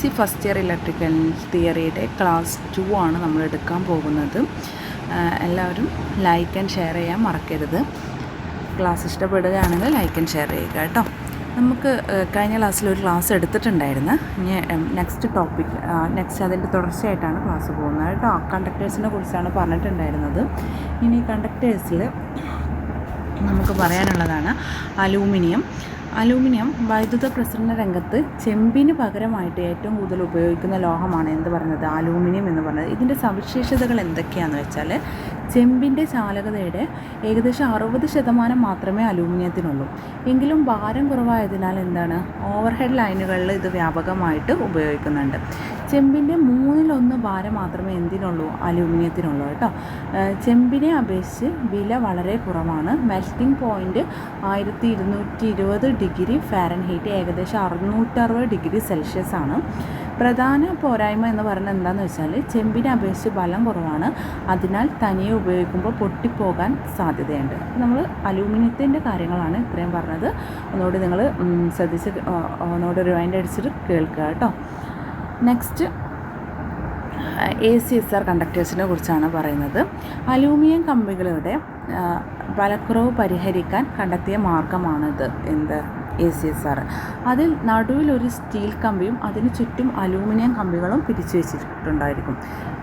C first year electrical തിയറിയുടെ class 2 ആണ് നമ്മൾ എടുക്കാൻ പോകുന്നത്. എല്ലാവരും ലൈക്ക് ആൻഡ് ഷെയർ ചെയ്യാൻ മറക്കരുത്. ക്ലാസ് ഇഷ്ടപ്പെടുകയാണെങ്കിൽ ലൈക്ക് ആൻഡ് ഷെയർ ചെയ്യുക കേട്ടോ. നമുക്ക് കഴിഞ്ഞ ക്ലാസ്സിൽ ഒരു ക്ലാസ് എടുത്തിട്ടുണ്ടായിരുന്നു. ഇനി നെക്സ്റ്റ് അതിൻ്റെ തുടർച്ചയായിട്ടാണ് ക്ലാസ് പോകുന്നത് കേട്ടോ. കണ്ടക്ടേഴ്സിനെ കുറിച്ചാണ് പറഞ്ഞിട്ടുണ്ടായിരുന്നത്. ഇനി കണ്ടക്ടേഴ്സിൽ നമുക്ക് പറയാനുള്ളതാണ് അലൂമിനിയം വൈദ്യുത പ്രസരണ രംഗത്ത് ചെമ്പിന് പകരമായിട്ട് ഏറ്റവും കൂടുതൽ ഉപയോഗിക്കുന്ന ലോഹമാണ് എന്ത് പറയുന്നത്, അലൂമിനിയം എന്ന് പറയുന്നത്. ഇതിൻ്റെ സവിശേഷതകൾ എന്തൊക്കെയാണെന്ന് വെച്ചാൽ, ചെമ്പിൻ്റെ ചാലകതയുടെ ഏകദേശം 60% മാത്രമേ അലൂമിനിയത്തിനുള്ളൂ. എങ്കിലും ഭാരം കുറവായതിനാൽ ഓവർഹെഡ് ലൈനുകളിൽ ഇത് വ്യാപകമായിട്ട് ഉപയോഗിക്കുന്നുണ്ട്. ചെമ്പിൻ്റെ 1/3 ഭാരം മാത്രമേ എന്തിനുള്ളൂ, അലൂമിനിയത്തിനുള്ളൂ കേട്ടോ. ചെമ്പിനെ അപേക്ഷിച്ച് വില വളരെ കുറവാണ്. മെൽറ്റിംഗ് പോയിൻറ്റ് 1220 ഡിഗ്രി ഫാരൻഹീറ്റ്, ഏകദേശം 660 ഡിഗ്രി സെൽഷ്യസ് ആണ്. പ്രധാന പോരായ്മ എന്ന് പറയുന്നത് എന്താണെന്ന് വെച്ചാൽ, ചെമ്പിനെ അപേക്ഷിച്ച് ബലം കുറവാണ്. അതിനാൽ തനിയെ ഉപയോഗിക്കുമ്പോൾ പൊട്ടിപ്പോകാൻ സാധ്യതയുണ്ട്. നമ്മൾ അലൂമിനിയത്തിൻ്റെ കാര്യങ്ങളാണ് ഇത്രയും പറഞ്ഞത്. ഒന്നുകൂടി നിങ്ങൾ ശ്രദ്ധിച്ച് ഒന്നുകൂടി റിവൈൻഡ് അടിച്ചിട്ട് കേൾക്കുക കേട്ടോ. നെക്സ്റ്റ് ACSR കണ്ടക്ടേഴ്സിനെ കുറിച്ചാണ് പറയുന്നത്. അലൂമിനിയം കമ്പികളുടെ ബലക്കുറവ് പരിഹരിക്കാൻ കണ്ടെത്തിയ മാർഗമാണിത്. ACSR. അതിൽ നടുവിലൊരു സ്റ്റീൽ കമ്പിയും അതിന് ചുറ്റും അലൂമിനിയം കമ്പികളും പിരിച്ചു വെച്ചിട്ടുണ്ടായിരിക്കും.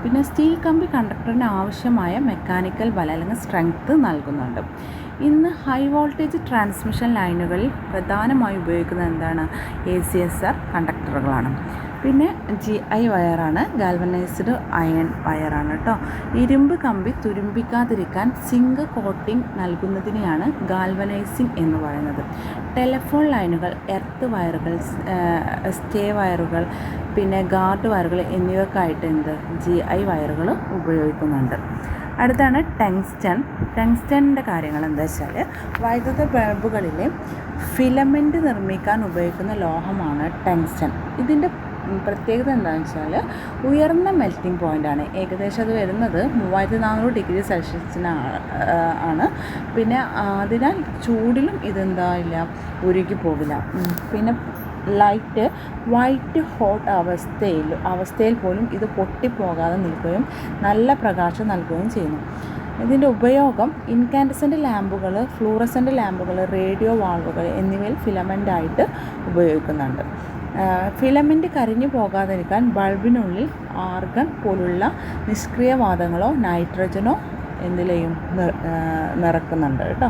പിന്നെ സ്റ്റീൽ കമ്പി കണ്ടക്ടറിന് ആവശ്യമായ മെക്കാനിക്കൽ ബലം അല്ലെങ്കിൽ സ്ട്രെങ്ത് നൽകുന്നുണ്ട്. ഇന്ന് ഹൈ വോൾട്ടേജ് ട്രാൻസ്മിഷൻ ലൈനുകളിൽ പ്രധാനമായി ഉപയോഗിക്കുന്നത് ACSR കണ്ടക്ടറുകളാണ്. പിന്നെ GI വയറാണ്, ഗാൽവനൈസ്ഡ് അയൺ വയറാണ് കേട്ടോ. ഇരുമ്പ് കമ്പി തുരുമ്പിക്കാതിരിക്കാൻ സിങ്ക് കോട്ടിംഗ് നൽകുന്നതിനെയാണ് ഗാൽവനൈസിങ് എന്ന് പറയുന്നത്. ടെലിഫോൺ ലൈനുകൾ, എർത്ത് വയറുകൾ, സ്റ്റേ വയറുകൾ, പിന്നെ ഗാർഡ് വയറുകൾ എന്നിവക്കായിട്ട് GI വയറുകൾ ഉപയോഗിക്കുന്നുണ്ട്. അടുത്താണ് ടങ്സ്റ്റൻ്റെ കാര്യങ്ങൾ. എന്താ വെച്ചാൽ, വൈദ്യുത ബൾബുകളിലെ ഫിലമെൻറ്റ് നിർമ്മിക്കാൻ ഉപയോഗിക്കുന്ന ലോഹമാണ് ടങ്സ്റ്റൺ. ഇതിൻ്റെ പ്രത്യേകത എന്താണെന്ന് വെച്ചാൽ, ഉയർന്ന മെൽറ്റിംഗ് പോയിൻ്റാണ്. ഏകദേശം അത് വരുന്നത് 3400 ഡിഗ്രി സെൽഷ്യസിനാണ്. പിന്നെ അതിനാൽ ചൂടിലും ഉരുകി പോകില്ല. പിന്നെ വൈറ്റ് ഹോട്ട് അവസ്ഥയിൽ പോലും ഇത് പൊട്ടിപ്പോകാതെ നിൽക്കുകയും നല്ല പ്രകാശം നൽകുകയും ചെയ്യുന്നു. ഇതിൻ്റെ ഉപയോഗം ഇൻകാൻഡസൻ്റ് ലാമ്പുകൾ, ഫ്ലൂറസൻ്റ് ലാമ്പുകൾ, റേഡിയോ വാൾവുകൾ എന്നിവയിൽ ഫിലമെൻ്റായിട്ട് ഉപയോഗിക്കുന്നുണ്ട്. ഫിലമെൻറ്റ് കരിഞ്ഞു പോകാതിരിക്കാൻ ബൾബിനുള്ളിൽ ആർഗൺ പോലുള്ള നിഷ്ക്രിയവാതങ്ങളോ നൈട്രജനോ നിറക്കുന്നുണ്ട് കേട്ടോ.